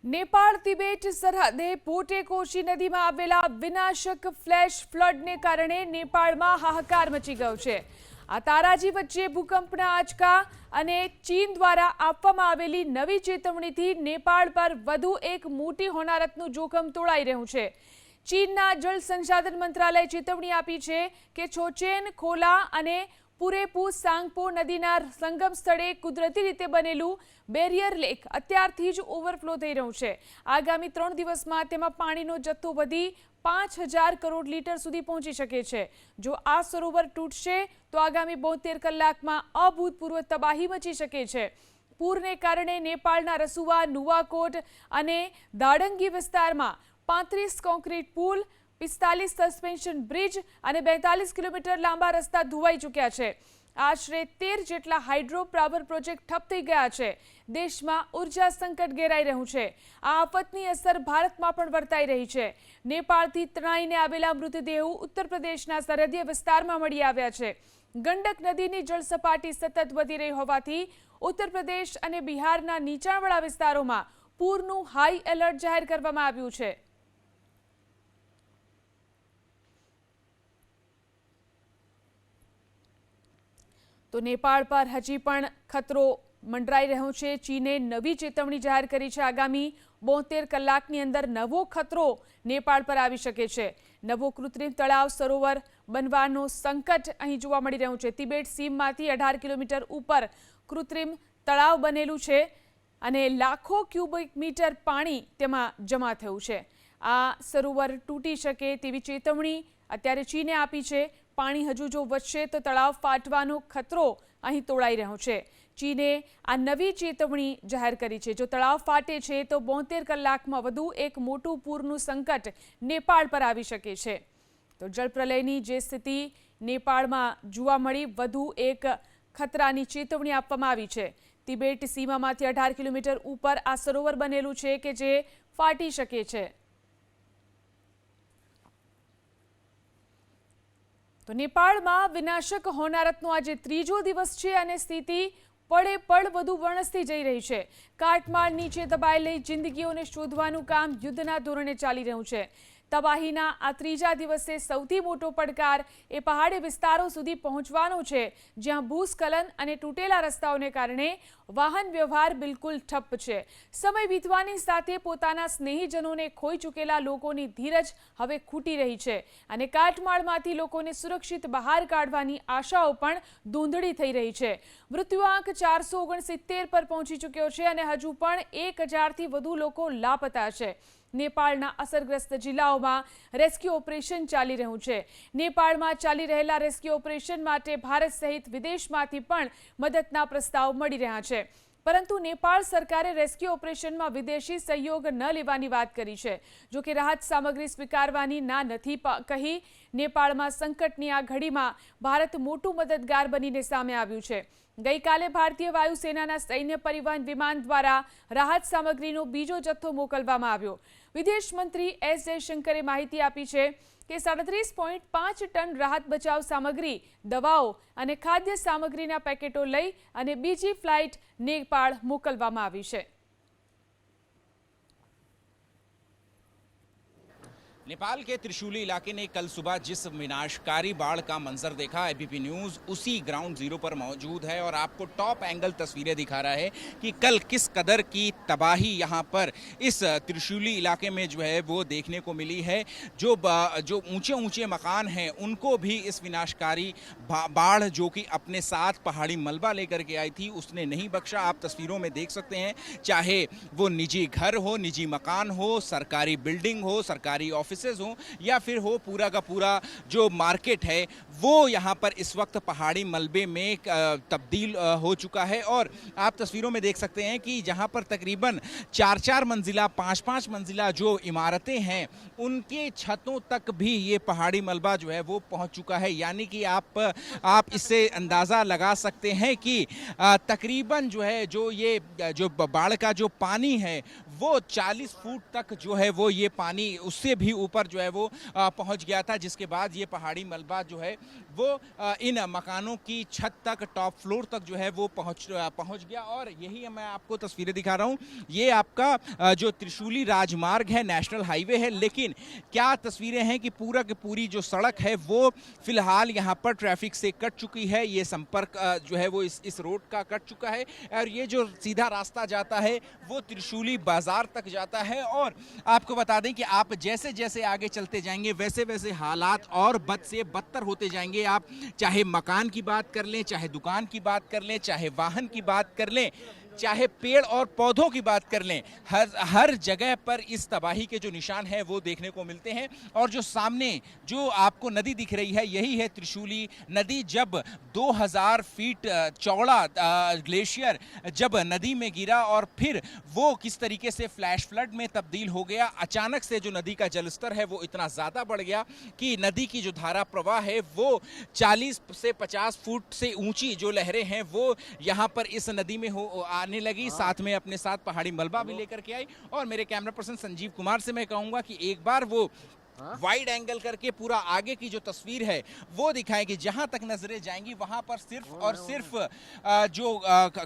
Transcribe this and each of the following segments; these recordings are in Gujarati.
नेपाળ તિબેટ સરહદે પોટેકોશી નદીમાં આવેલા વિનાશક ફ્લેશ ફ્લડને કારણે નેપાળમાં હાહાકાર મચી ગયો છે। આ તારાજી વચ્ચે ભૂકંપના આંચકા અને ચીન દ્વારા આપવામાં આવેલી નવી ચેતવણીથી નેપાળ પર વધુ એક મોટી હોનારતનું જોખમ તોળાઈ રહ્યું છે। ચીનના જળ સંસાધન મંત્રાલયે ચેતવણી આપી છે કે છોચેન, ખોલા અને પૂરેપુ સાંગપો નદીના સંગમ સ્થળે કુદરતી રીતે બનેલું બેરિયર લેક અત્યારથી જ ઓવરફ્લો થઈ રહ્યું છે। આગામી 3 દિવસમાં તેમાં પાણીનો જથ્થો વધી 5000 કરોડ લીટર સુધી પહોંચી શકે છે। જો આ સરોવર તૂટશે તો આગામી 72 કલાકમાં અભૂતપૂર્વ તબાહી મચી શકે છે। પૂરને કારણે નેપાળના રસુવા, નુવાકોટ અને દાડંગી વિસ્તારમાં 35 કોન્ક્રીટ પુલ, 45 સસ્પેન્શન બ્રિજ અને 42 કિલોમીટર લાંબા રસ્તા ધોવાઈ ચૂક્યા છે। આશરે 13 જેટલા હાઇડ્રો પાવર પ્રોજેક્ટ ઠપ થઈ ગયા છે। દેશમાં ઉર્જા સંકટ ઘેરાઈ રહ્યું છે। આ આફતની અસર ભારતમાં પણ વર્તાઈ રહી છે। નેપાળથી તણાઈને આવેલા મૃતદેહો ઉત્તર પ્રદેશના સરહદીય વિસ્તારમાં મળી આવ્યા છે। ગંડક નદીની જળસપાટી સતત વધી રહી હોવાથી ઉત્તર પ્રદેશ અને બિહારના નીચાણવાળા વિસ્તારોમાં પૂરનું હાઈ એલર્ટ જાહેર કરવામાં આવ્યું છે। તો નેપાળ પર હજી પણ ખતરો મંડરાઈ રહ્યો છે। ચીને નવી ચેતવણી જાહેર કરી છે। આગામી 72 કલાકની અંદર નવો ખતરો નેપાળ પર આવી શકે છે। નવો કૃત્રિમ તળાવ સરોવર બનવાનો સંકટ અહીં જોવા મળી રહ્યું છે। તિબેટ સીમમાંથી 18 કિલોમીટર ઉપર કૃત્રિમ તળાવ બનેલું છે અને લાખો ક્યુબિક મીટર પાણી તેમાં જમા થયું છે। આ સરોવર તૂટી શકે તેવી ચેતવણી અત્યારે ચીને આપી છે। પાણી હજુ જો વધશે તો તળાવ ફાટવાનો ખતરો અહીં તોળાઈ રહ્યો છે। ચીને આ નવી ચેતવણી જાહેર કરી છે। જો તળાવ ફાટે છે તો 72 કલાકમાં વધુ એક મોટું પૂરનું સંકટ નેપાળ પર આવી શકે છે। તો જળપ્રલયની જે સ્થિતિ નેપાળમાં જોવા મળી, વધુ એક ખતરાની ચેતવણી આપવામાં આવી છે। તિબેટ સીમામાંથી 18 કિલોમીટર ઉપર આ સરોવર બનેલું છે કે જે ફાટી શકે છે। તો નેપાળમાં વિનાશક હોનારતનો આજે ત્રીજો દિવસ છે અને સ્થિતિ પળે પળ વધુ વણસતી જઈ રહી છે। કાટમાળ નીચે દબાયેલી જિંદગીઓને શોધવાનું કામ યુદ્ધના ધોરણે ચાલી રહ્યું છે। તબાહીના આ ત્રીજા દિવસે સૌથી મોટો પડકાર એ પહાડી વિસ્તારો સુધી પહોંચવાનો છે, જ્યાં ભૂસ્ખલન અને તૂટેલા રસ્તાઓને કારણે વાહન વ્યવહાર બિલકુલ ઠપ છે। સમય વીતવાની સાથે પોતાના સ્નેહીજનોને ખોઈ ચૂકેલા લોકોની ધીરજ હવે ખૂટી રહી છે અને કાટમાળમાંથી લોકોને સુરક્ષિત બહાર કાઢવાની આશાઓ પણ ધૂંધળી થઈ રહી છે। મૃત્યુઆંક 469 પર પહોંચી ચૂક્યો છે અને હજુ પણ 1000થી વધુ લોકો લાપતા છે। નેપાળના અસરગ્રસ્ત જિલ્લાઓમાં રેસ્ક્યુ ઓપરેશન ચાલી રહ્યું છે। નેપાળમાં ચાલી રહેલા રેસ્ક્યુ ઓપરેશન માટે ભારત સહિત વિદેશમાંથી પણ મદદના પ્રસ્તાવ મળી રહ્યા છે, પરંતુ નેપાળ સરકારે રેસ્ક્યુ ઓપરેશનમાં વિદેશી સહયોગ ન લેવાની વાત કરી છે। જો કે રાહત સામગ્રી સ્વીકારવાની ના નથી કહી નેપાળમાં સંકટની આ ઘડીમાં ભારત મોટું મદદગાર બનીને સામે આવ્યું છે। ગઈકાલે ભારતીય વાયુસેનાના સૈન્ય પરિવહન વિમાન દ્વારા રાહત સામગ્રીનો બીજો જથ્થો મોકલવામાં આવ્યો। વિદેશ મંત્રી એસ જયશંકરે માહિતી આપી છે કે 37.5 ટન રાહત બચાવ સામગ્રી, દવાઓ અને ખાદ્ય સામગ્રીના પેકેટો લઈ અને બીજી ફ્લાઇટ નેપાળ મોકલવામાં આવી છે। नेपाल के त्रिशूली इलाके ने कल सुबह जिस विनाशकारी बाढ़ का मंजर देखा, एबीपी न्यूज़ उसी ग्राउंड जीरो पर मौजूद है और आपको टॉप एंगल तस्वीरें दिखा रहा है कि कल किस कदर की तबाही यहाँ पर इस त्रिशूली इलाके में जो है वो देखने को मिली है। जो ऊंचे ऊंचे मकान हैं उनको भी इस विनाशकारी बाढ़ जो कि अपने साथ पहाड़ी मलबा लेकर के आई थी उसने नहीं बख्शा। आप तस्वीरों में देख सकते हैं, चाहे वो निजी घर हो, निजी मकान हो, सरकारी बिल्डिंग हो, सरकारी ऑफिस हो या फिर हो पूरा का पूरा जो मार्केट है वो यहाँ पर इस वक्त पहाड़ी मलबे में तब्दील हो चुका है। और आप तस्वीरों में देख सकते हैं कि जहाँ पर तकरीबन 4-4 मंजिला, 5-5 मंजिला जो इमारतें हैं उनके छतों तक भी ये पहाड़ी मलबा जो है वो पहुँच चुका है। यानी कि आप इससे अंदाज़ा लगा सकते हैं कि तकरीबन जो है जो बाढ़ का जो पानी है वो 40 फुट तक जो है वो ये पानी उससे भी ऊपर जो है वो पहुंच गया था, जिसके बाद ये पहाड़ी मलबा जो है वो इन मकानों की छत तक, टॉप फ्लोर तक जो है वो पहुंच गया। और यही मैं आपको तस्वीरें दिखा रहा हूं, ये आपका जो त्रिशूली राजमार्ग है, नेशनल हाईवे है, लेकिन क्या तस्वीरें हैं कि पूरा की पूरी जो सड़क है वो फिलहाल यहाँ पर ट्रैफिक से कट चुकी है। ये संपर्क जो है वो इस रोड का कट चुका है और ये जो सीधा रास्ता जाता है वो त्रिशूली बाजार तक जाता है। और आपको बता दें कि आप जैसे जैसे आगे चलते जाएंगे वैसे वैसे हालात और बद से बदतर होते जाएंगे। आप चाहे मकान की बात कर लें, चाहे दुकान की बात कर लें, चाहे वाहन की बात कर लें, चाहे पेड़ और पौधों की बात कर लें, हर जगह पर इस तबाही के जो निशान हैं वो देखने को मिलते हैं। और जो सामने जो आपको नदी दिख रही है यही है त्रिशूली नदी। जब 2000 फीट चौड़ा ग्लेशियर जब नदी में गिरा और फिर वो किस तरीके से फ्लैश फ्लड में तब्दील हो गया, अचानक से जो नदी का जलस्तर है वो इतना ज़्यादा बढ़ गया कि नदी की जो धारा प्रवाह है वो 40 से 50 फुट से ऊंची जो लहरें हैं वो यहाँ पर इस नदी में आने लगी। साथ में अपने साथ पहाड़ी मलबा भी लेकर के आई। और मेरे कैमरा पर्सन संजीव कुमार से मैं कहूंगा कि एक बार वो वाइड एंगल करके पूरा आगे की जो तस्वीर है वो दिखाएंगे। जहां तक नजरें जाएंगी वहां पर सिर्फ और सिर्फ जो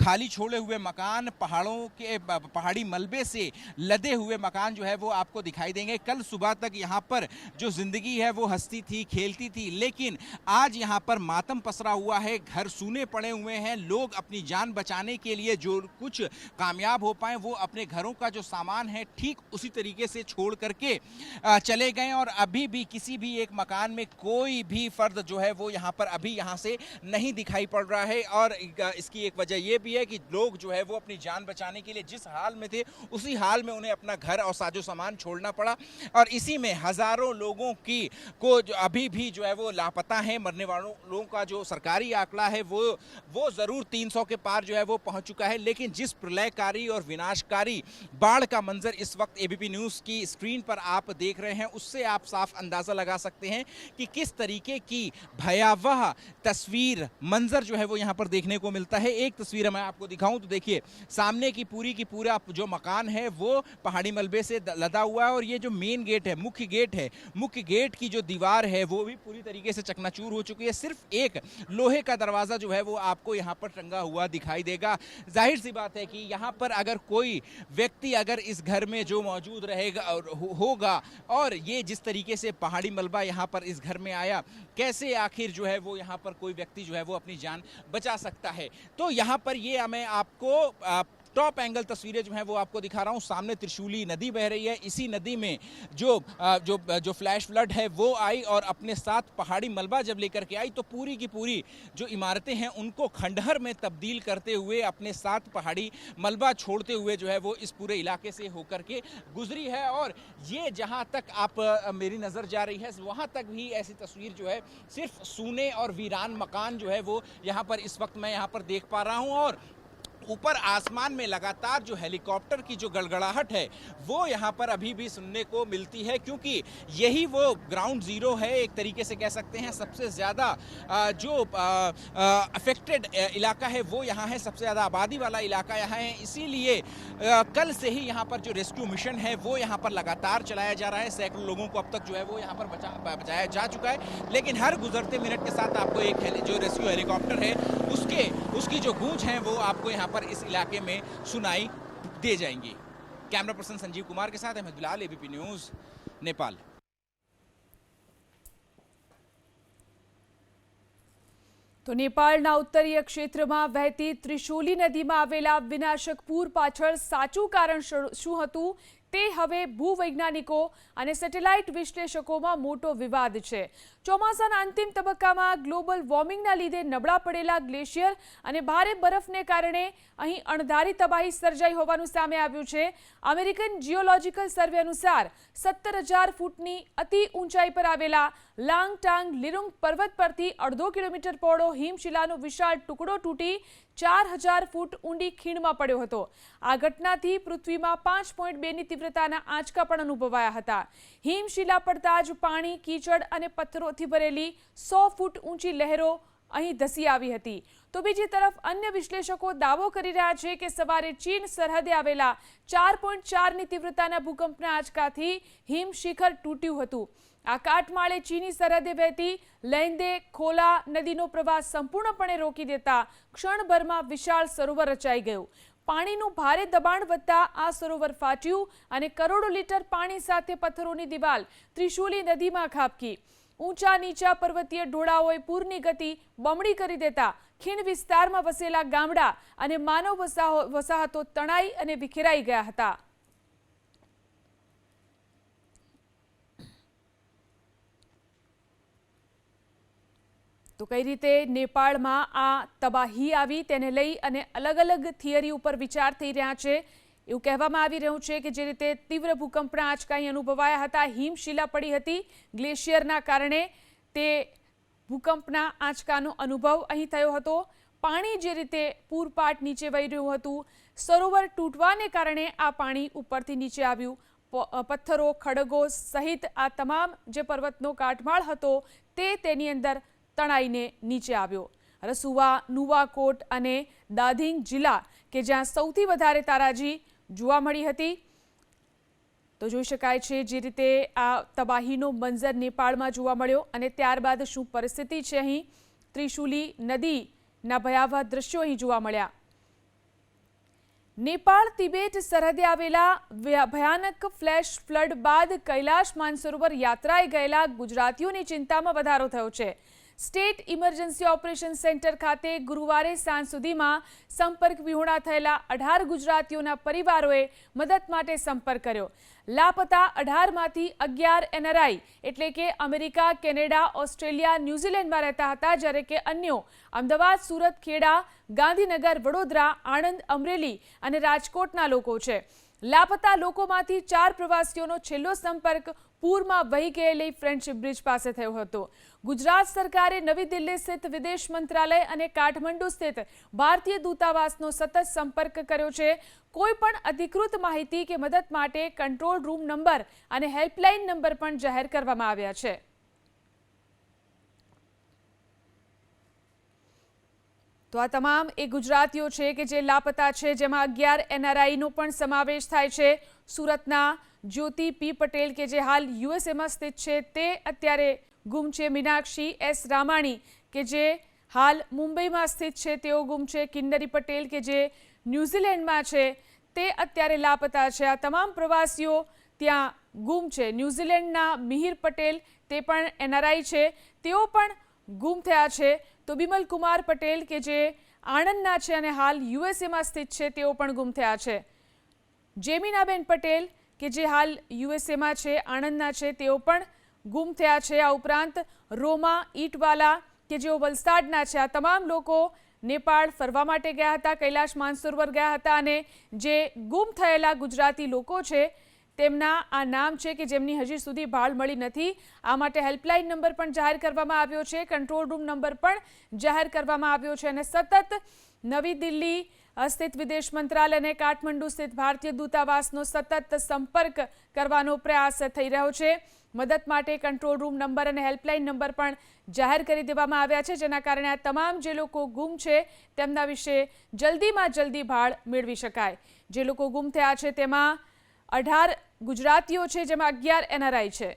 खाली छोड़े हुए मकान, पहाड़ों के पहाड़ी मलबे से लदे हुए मकान जो है वो आपको दिखाई देंगे। कल सुबह तक यहां पर जो जिंदगी है वो हंसती थी, खेलती थी, लेकिन आज यहां पर मातम पसरा हुआ है, घर सूने पड़े हुए हैं। लोग अपनी जान बचाने के लिए जो कुछ कामयाब हो पाए वो अपने घरों का जो सामान है ठीक उसी तरीके से छोड़ करके चले गए। और अभी भी किसी भी एक मकान में कोई भी फर्द जो है वो यहाँ पर अभी यहाँ से नहीं दिखाई पड़ रहा है। और इसकी एक वजह ये भी है कि लोग जो है वो अपनी जान बचाने के लिए जिस हाल में थे उसी हाल में उन्हें अपना घर और साजो सामान छोड़ना पड़ा। और इसी में हजारों लोगों की को जो अभी भी जो है वो लापता है। मरने वालों लोगों का जो सरकारी आंकड़ा है वो जरूर 300 के पार जो है वो पहुंच चुका है। लेकिन जिस प्रलयकारी और विनाशकारी बाढ़ का मंजर इस वक्त एबीपी न्यूज की स्क्रीन पर आप देख रहे हैं उससे आप साफ अंदाजा लगा सकते हैं कि किस तरीके की भयावह तस्वीर, मंजर जो है वो यहां पर देखने को मिलता है। एक तस्वीर मैं आपको दिखाऊं तो देखिए, सामने की पूरा जो मकान है वो पहाड़ी मलबे से लदा हुआ है। और ये जो मेन गेट है, मुख्य गेट की जो दीवार है वो भी पूरी तरीके से चकनाचूर हो चुकी है। सिर्फ एक लोहे का दरवाजा जो है वो आपको यहां पर टंगा हुआ दिखाई देगा। जाहिर सी बात है कि यहां पर अगर कोई व्यक्ति अगर इस घर में जो मौजूद रहेगा और होगा और ये जिस तरीके से पहाड़ी मलबा यहाँ पर इस घर में आया, कैसे आखिर जो है वो यहाँ पर कोई व्यक्ति जो है वो अपनी जान बचा सकता है। तो यहाँ पर ये मैं आपको टॉप एंगल तस्वीरें जो हैं वो आपको दिखा रहा हूं। सामने त्रिशूली नदी बह रही है, इसी नदी में जो फ्लैश फ्लड है वो आई और अपने साथ पहाड़ी मलबा जब लेकर के आई तो पूरी की पूरी जो इमारतें हैं उनको खंडहर में तब्दील करते हुए अपने साथ पहाड़ी मलबा छोड़ते हुए जो है वो इस पूरे इलाके से होकर के गुजरी है। और ये जहां तक आप मेरी नज़र जा रही है वहां तक भी ऐसी तस्वीर जो है सिर्फ सूने और वीरान मकान जो है वो यहाँ पर इस वक्त मैं यहाँ पर देख पा रहा हूँ। और ऊपर आसमान में लगातार जो हेलीकॉप्टर की जो गड़गड़ाहट है वो यहाँ पर अभी भी सुनने को मिलती है, क्योंकि यही वो ग्राउंड जीरो है, एक तरीके से कह सकते हैं सबसे ज़्यादा जो अफेक्टेड इलाका है वो यहाँ है, सबसे ज़्यादा आबादी वाला इलाका यहाँ है। इसीलिए कल से ही यहाँ पर जो रेस्क्यू मिशन है वो यहाँ पर लगातार चलाया जा रहा है। सैकड़ों लोगों को अब तक जो है वो यहाँ पर बचाया जा चुका है, लेकिन हर गुजरते मिनट के साथ आपको एक जो रेस्क्यू हेलीकॉप्टर है उसकी जो गूंज है वो आपको यहाँ पर इस इलाके में सुनाई दे जाएंगी। कैमरा पर्सन संजीव कुमार के साथ अहमद बिलाल, एबीपी न्यूज, नेपाल। તો નેપાળના ઉત્તરીય ક્ષેત્રમાં વહેતી ત્રિશૂલી નદીમાં આવેલા વિનાશક પૂર પાછળ સાચું કારણ શું હતું તે હવે ભૂવૈજ્ઞાનિકો અને સેટેલાઇટ વિશ્લેષકોમાં મોટો વિવાદ છે। ચોમાસાના અંતિમ તબક્કામાં ગ્લોબલ વોર્મિંગના લીધે નબળા પડેલા ગ્લેશિયર અને ભારે બરફને કારણે અહીં અણધારી તબાહી સર્જાઈ હોવાનું સામે આવ્યું છે। અમેરિકન જીઓલોજીકલ સર્વે અનુસાર 17,000 ફૂટની અતિ ઊંચાઈ પર આવેલા લાંગટાંગ લીરુંગ પર્વત પરથી 1.5 કિલોમીટર પહોળો હિમશિલાનો વિશાળ ટુકડો તૂટી 4,000 ફૂટ ઊંડી ખીણમાં પડ્યો હતો। આ ઘટનાથી પૃથ્વીમાં 5.2ની તીવ્રતાના આંચકા પણ અનુભવાયા હતા। હિમશિલા પડતા જ પાણી, कीचड़ અને પથ્થરોથી ભરેલી 100 ફૂટ ઊંચી લહેરો અહીં ધસી આવી હતી। તો બીજી તરફ અન્ય વિશ્લેષકો દાવો કરી રહ્યા છે કે સવારે ચીન સરહદે આવેલા 4.4ની તીવ્રતાના ભૂકંપના આંચકાથી હિમશિખર તૂટ્યું હતું. આ કાટમાળે ચીની સરહદે વહેતી લૈંદે ખોલા નદીનો પ્રવાહ સંપૂર્ણપણે રોકી દેતા ક્ષણભરમાં વિશાળ સરોવર રચાઈ ગયું. પાણીનું ભારે દબાણ વધતા આ સરોવર ફાટ્યું અને કરોડો લીટર પાણી સાથે પથ્થરોની દિવાલ ત્રિશુલી નદીમાં ખાબકી. ઊંચા નીચા પર્વતીય ઢોળાવોએ પૂરની ગતિ બમણી કરી દેતા ખીણ વિસ્તારમાં વસેલા ગામડા અને માનવ વસાહતો તણાઈ અને વિખેરાઈ ગયા હતા. તો કઈ રીતે નેપાળમાં આ તબાહી આવી તેને લઈ અને અલગ અલગ થિયરી ઉપર વિચાર થઈ રહ્યા છે. એવું કહેવામાં આવી રહ્યું છે કે જે રીતે તીવ્ર ભૂકંપના આંચકા અહીં અનુભવાયા હતા, હિમશિલા પડી હતી, ગ્લેશિયરના કારણે તે ભૂકંપના આંચકાનો અનુભવ અહીં થયો હતો. પાણી જે રીતે પૂરપાટ નીચે વહી રહ્યું હતું, સરોવર તૂટવાને કારણે આ પાણી ઉપરથી નીચે આવ્યું. પથ્થરો, ખડગો સહિત આ તમામ જે પર્વતનો કાટમાળ હતો તે તેની અંદર તણાઈને નીચે આવ્યો. રસુવા, નુવાકોટ અને દાધિંગ જિલ્લા કે જ્યાં સૌથી વધારે તારાજી જોવા મળી હતી. તો જોઈ શકાય છે જે રીતે આ તબાહીનો મંઝર નેપાળમાં જોવા મળ્યો અને ત્યારબાદ શું પરિસ્થિતિ છે અહીં. ત્રિશુલી નદીના ભયાવહ દ્રશ્યો અહીં જોવા મળ્યા. નેપાળ તિબેટ સરહદે આવેલા ભયાનક ફ્લેશ ફ્લડ બાદ કૈલાશ માનસરોવર યાત્રાએ ગયેલા ગુજરાતીઓની ચિંતામાં વધારો થયો છે. સ્ટેટ ઇમરજન્સી ઓપરેશન સેન્ટર ખાતે ગુરુવારે સાંજ સુધીમાં સંપર્ક વિહોણા થયેલા 18 ગુજરાતીઓના પરિવારોએ મદદ માટે સંપર્ક કર્યો. લાપતા 18માંથી 11 NRI એટલે કે અમેરિકા, કેનેડા, ઓસ્ટ્રેલિયા, ન્યૂઝીલેન્ડમાં રહેતા હતા, જ્યારે કે અન્યો અમદાવાદ, સુરત, ખેડા, ગાંધીનગર, વડોદરા, આણંદ, અમરેલી અને રાજકોટના લોકો છે. લાપતા લોકોમાંથી 4 પ્રવાસીઓનો છેલ્લો સંપર્ક પૂરમાં વહી ગયેલી ફ્રેન્ડશિપ બ્રિજ પાસે થયો હતો. ગુજરાત સરકારે નવી દિલ્હી સ્થિત વિદેશ મંત્રાલય અને કાઠમંડુ સ્થિત ભારતીય દૂતાવાસનો સતત સંપર્ક કર્યો છે. કોઈ પણ અધિકૃત માહિતી કે મદદ માટે કંટ્રોલ રૂમ નંબર અને હેલ્પલાઇન નંબર પણ જાહેર કરવામાં આવ્યા છે. તો આ તમામ એ ગુજરાતીઓ છે કે જે લાપતા છે, જેમાં 11 NRIનો પણ સમાવેશ થાય છે. સુરતના જ્યોતિ પી પટેલ કે જે હાલ યુએસએમાં સ્થિત છે તે અત્યારે ગુમ છે. મીનાક્ષી એસ રામાણી કે જે હાલ મુંબઈમાં સ્થિત છે તેઓ ગુમ છે. કિન્નરી પટેલ કે જે ન્યૂઝીલેન્ડમાં છે તે અત્યારે લાપતા છે. આ તમામ પ્રવાસીઓ ત્યાં ગુમ છે. ન્યૂઝીલેન્ડના મિહિર પટેલ તે પણ NRI છે, તેઓ પણ ગુમ થયા છે. તો બિમલ કુમાર પટેલ કે જે આણંદના છે અને હાલ યુએસએમાં સ્થિત છે તેઓ પણ ગુમ થયા છે. જેમિનાબેન પટેલ કે જે હાલ યુએસએમાં છે, આણંદના છે, તેઓ પણ ગુમ થયા છે. આ ઉપરાંત રોમા ઈટવાલા કે જેઓ વલસાડના છે. આ તમામ લોકો નેપાળ ફરવા માટે ગયા હતા, કૈલાશ માનસરોવર ગયા હતા અને જે ગુમ થયેલા ગુજરાતી લોકો છે તેમના આ નામ છે કે જેમની હજી સુધી ભાળ મળી નથી. આ માટે હેલ્પલાઇન નંબર પણ જાહેર કરવામાં આવ્યો છે, કંટ્રોલ રૂમ નંબર પણ જાહેર કરવામાં આવ્યો છે અને સતત નવી દિલ્હી સ્થિત વિદેશ મંત્રાલય અને કાઠમંડુ સ્થિત ભારતીય દૂતાવાસનો સતત સંપર્ક કરવાનો પ્રયાસ થઈ રહ્યો છે. મદદ માટે કંટ્રોલ રૂમ નંબર અને હેલ્પલાઇન નંબર પણ જાહેર કરી દેવામાં આવ્યા છે, જેના કારણે આ તમામ જે લોકો ગુમ છે તેમના વિશે જલ્દીમાં જલ્દી ભાળ મેળવી શકાય. જે લોકો ગુમ થયા છે તેમાં 18 ગુજરાતીઓ છે, જેમાં 11 NRI છે.